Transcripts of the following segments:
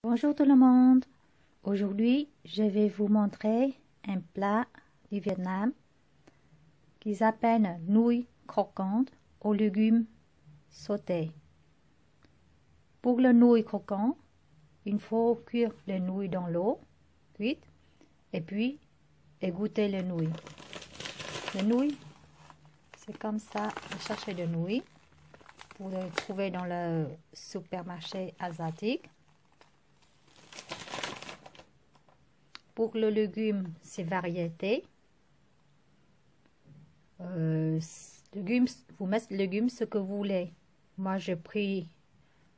Bonjour tout le monde. Aujourd'hui, je vais vous montrer un plat du Vietnam qui s'appelle nouilles croquantes aux légumes sautés. Pour le nouilles croquant, il faut cuire les nouilles dans l'eau cuite et puis égoutter les nouilles. Les nouilles, c'est comme ça, chercher des nouilles. Vous les trouvez dans le supermarché asiatique. Pour le légume, c'est variété. Vous mettez légumes ce que vous voulez. Moi, j'ai pris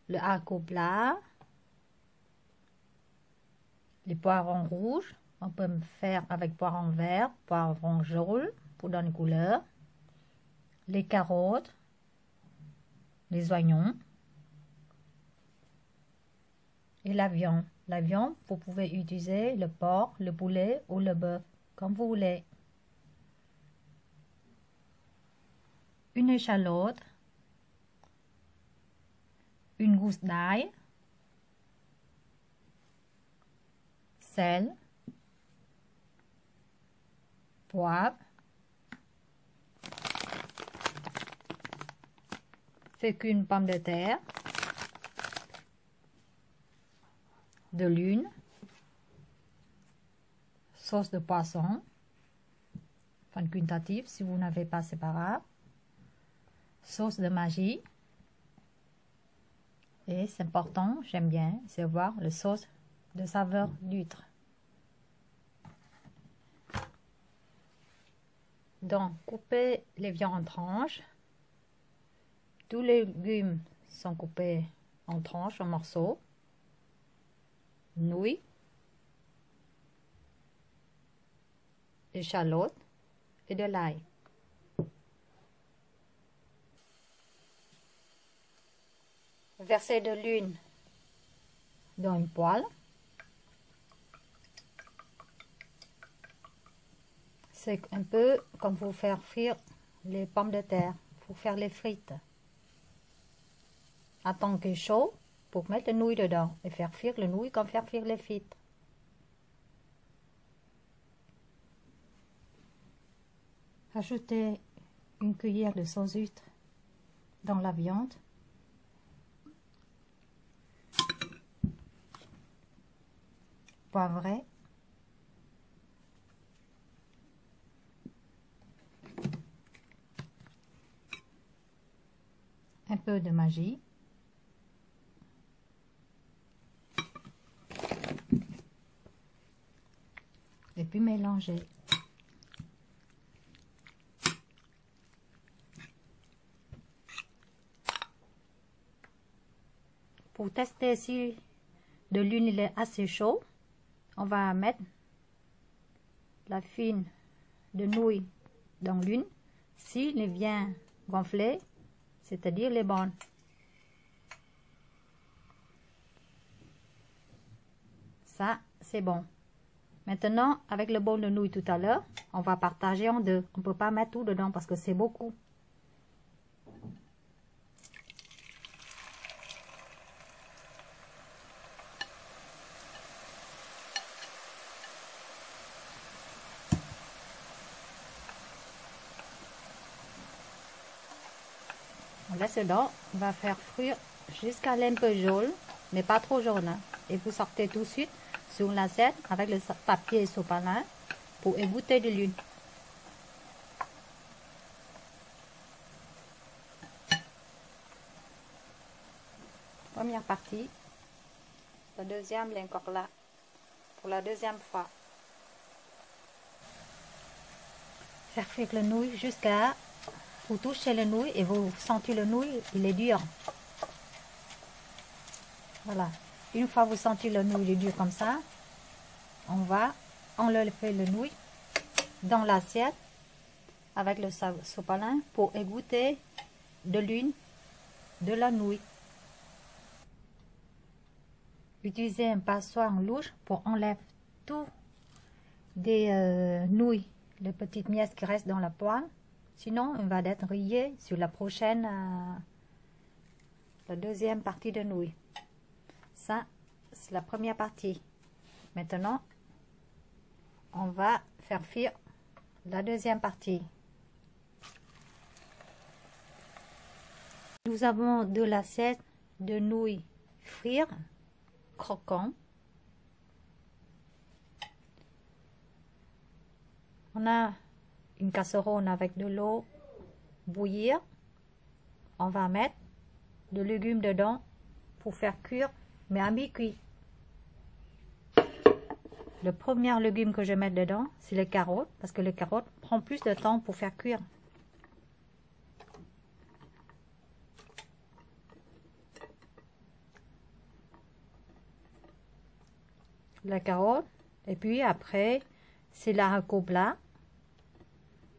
le haricot plat, les poivrons rouges. On peut me faire avec poivrons verts, poivrons jaunes pour donner couleur, les carottes, les oignons et la viande. La viande, vous pouvez utiliser le porc, le poulet ou le bœuf, comme vous voulez. Une échalote, une gousse d'ail, sel, poivre, fécune pomme de terre, de l'huile, sauce de poisson, enfin quintative si vous n'avez pas séparable, sauce de magie, et c'est important, j'aime bien, c'est voir le sauce de saveur d'huître. Donc, coupez les viandes en tranches. Tous les légumes sont coupés en tranches, en morceaux. Nouilles, échalotes et de l'ail. Versez de l'huile dans une poêle. C'est un peu comme pour faire frire les pommes de terre, pour faire les frites. Attendre qu'il est chaud pour mettre les nouilles dedans et faire frire les nouilles comme faire frire les frites. Ajoutez une cuillère de sauce huître dans la viande. Poivré. Un peu de magie. Et puis mélanger. Pour tester si de l'huile est assez chaud, on va mettre la fine de nouilles dans l'huile. S'il est bien gonflé, c'est-à-dire les bonnes. Ça, c'est bon. Maintenant, avec le bol de nouilles tout à l'heure, on va partager en deux. On ne peut pas mettre tout dedans parce que c'est beaucoup. On laisse dedans, on va faire frire jusqu'à un peu jaune, mais pas trop jaune. Hein. Et vous sortez tout de suite sur l'assiette avec le papier sopalin pour égoutter de l'huile. Première partie. La deuxième est encore là. Pour la deuxième fois. Faire frire le nouille jusqu'à vous touchez le nouille et vous sentez le nouille, il est dur. Voilà. Une fois vous sentez le nouille, il est dur comme ça, on va enlever le nouille dans l'assiette avec le sopalin pour égoutter de l'huile de la nouille. Utilisez un passoire en louche pour enlever tout des nouilles, les petites miettes qui restent dans la poêle. Sinon, on va être rayé sur la prochaine, la deuxième partie de nouilles. Ça, c'est la première partie. Maintenant, on va faire cuire la deuxième partie. Nous avons de l'assiette de nouilles frire croquant. On a une casserole avec de l'eau bouillir. On va mettre de légumes dedans pour faire cuire, mais à mi-cuit. Le premier légume que je mets dedans, c'est les carottes, parce que les carottes prennent plus de temps pour faire cuire. La carotte, et puis après, c'est l'haricot blanc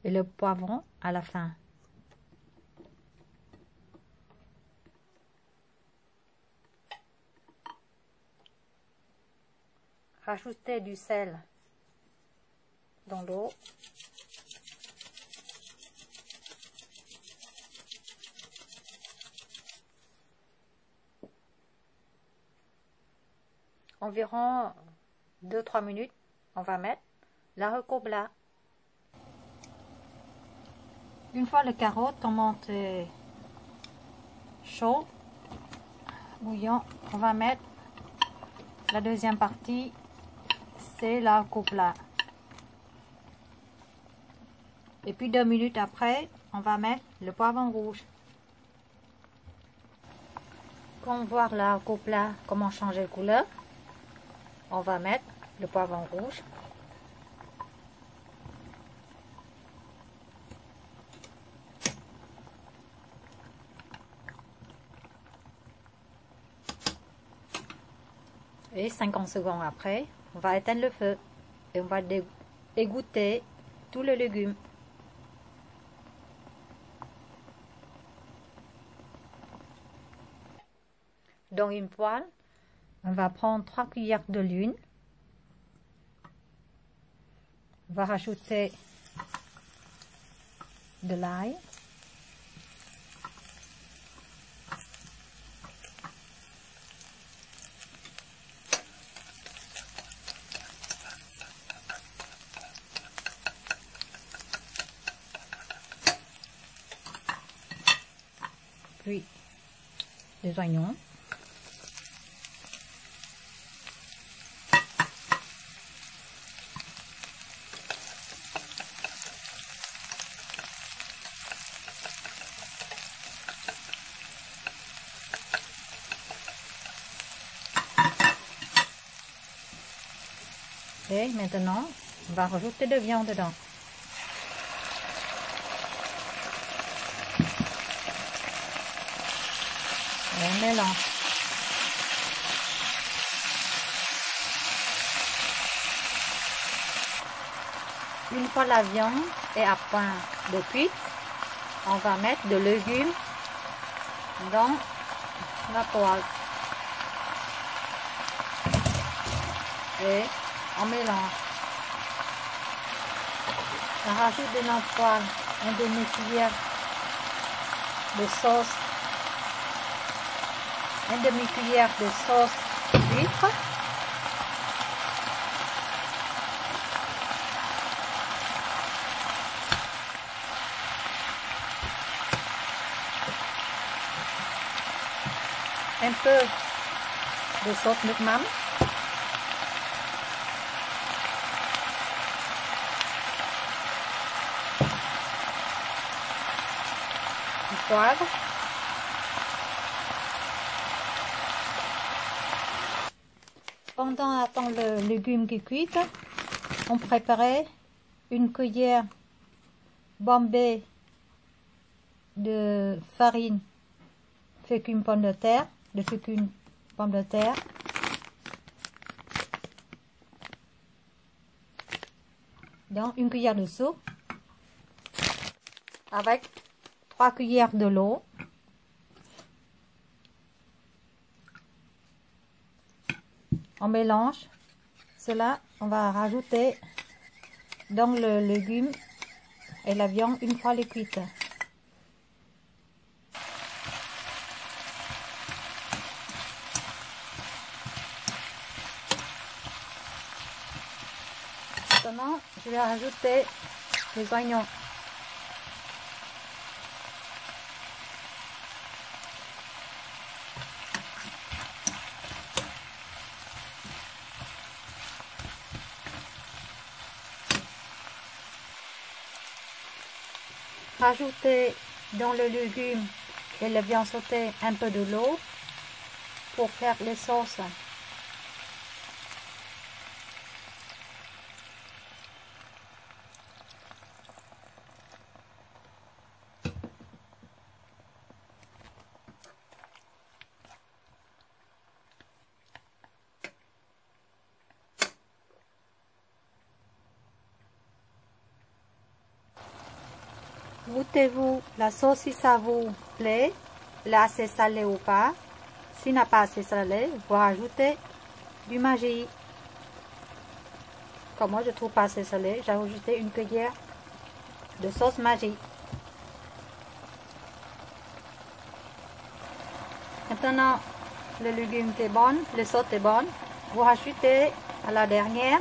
et le poivron à la fin. Rajouter du sel dans l'eau. Environ 2-3 minutes, on va mettre l'haricot blanc. Une fois le carotte commence chaud, bouillant, on va mettre la deuxième partie, c'est l'haricot blanc. Et puis 2 minutes après, on va mettre le poivron rouge. Pour voir l'haricot blanc comment changer de couleur, on va mettre le poivron rouge. Et 50 secondes après, on va éteindre le feu et on va égoutter tous les légumes. Dans une poêle, on va prendre 3 cuillères de l'huile. On va rajouter de l'ail. Puis des oignons. Et maintenant, on va rajouter de viande dedans. Et on mélange. Une fois la viande est à point de cuite, on va mettre de légumes dans la poêle. Et on mélange. On rajoute de la poêle une demi-cuillère de sauce, une demi-cuillère de sauce d'huître, un peu de sauce McMahon, du poivre, pendant attend le légume qui cuit, on préparait une cuillère bombée de farine fécule pomme de terre, dans une cuillère de soupe avec 3 cuillères de l'eau. On mélange cela, on va rajouter dans le légume et la viande une fois les cuites. Maintenant, je vais rajouter les oignons. Rajoutez dans le légume et la viande sautée un peu de l'eau pour faire les sauces. Goûtez-vous la sauce si ça vous plaît, elle est assez salée ou pas. S'il n'a pas assez salé, vous rajoutez du maggi. Comme moi je trouve pas assez salé, j'ai rajouté une cuillère de sauce maggi. Maintenant, le légume est bon, le sauce est bon. Vous rajoutez à la dernière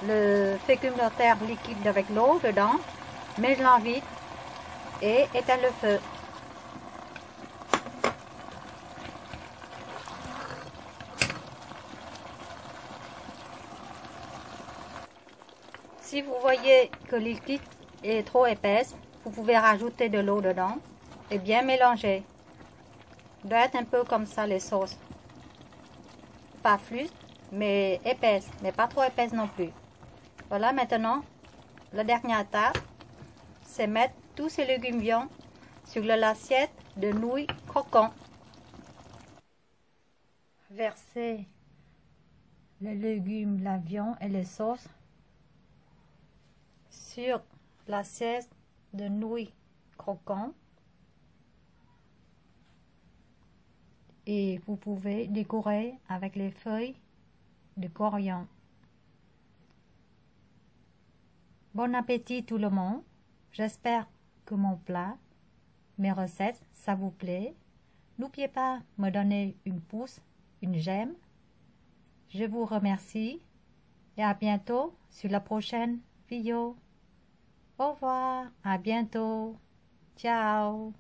le fécule de terre liquide avec l'eau dedans. Mélangez vite et éteignez le feu. Si vous voyez que le liquide est trop épaisse, vous pouvez rajouter de l'eau dedans et bien mélanger. Il doit être un peu comme ça les sauces. Pas fluide, mais épaisse, mais pas trop épaisse non plus. Voilà, maintenant, la dernière étape, c'est mettre tous ces légumes viands sur l'assiette de nouilles croquantes. Versez les légumes, la viande et les sauces sur l'assiette de nouilles croquantes. Et vous pouvez décorer avec les feuilles de coriandre. Bon appétit tout le monde. J'espère que mon plat, mes recettes, ça vous plaît. N'oubliez pas de me donner une pouce, une j'aime. Je vous remercie et à bientôt sur la prochaine vidéo. Au revoir, à bientôt. Ciao.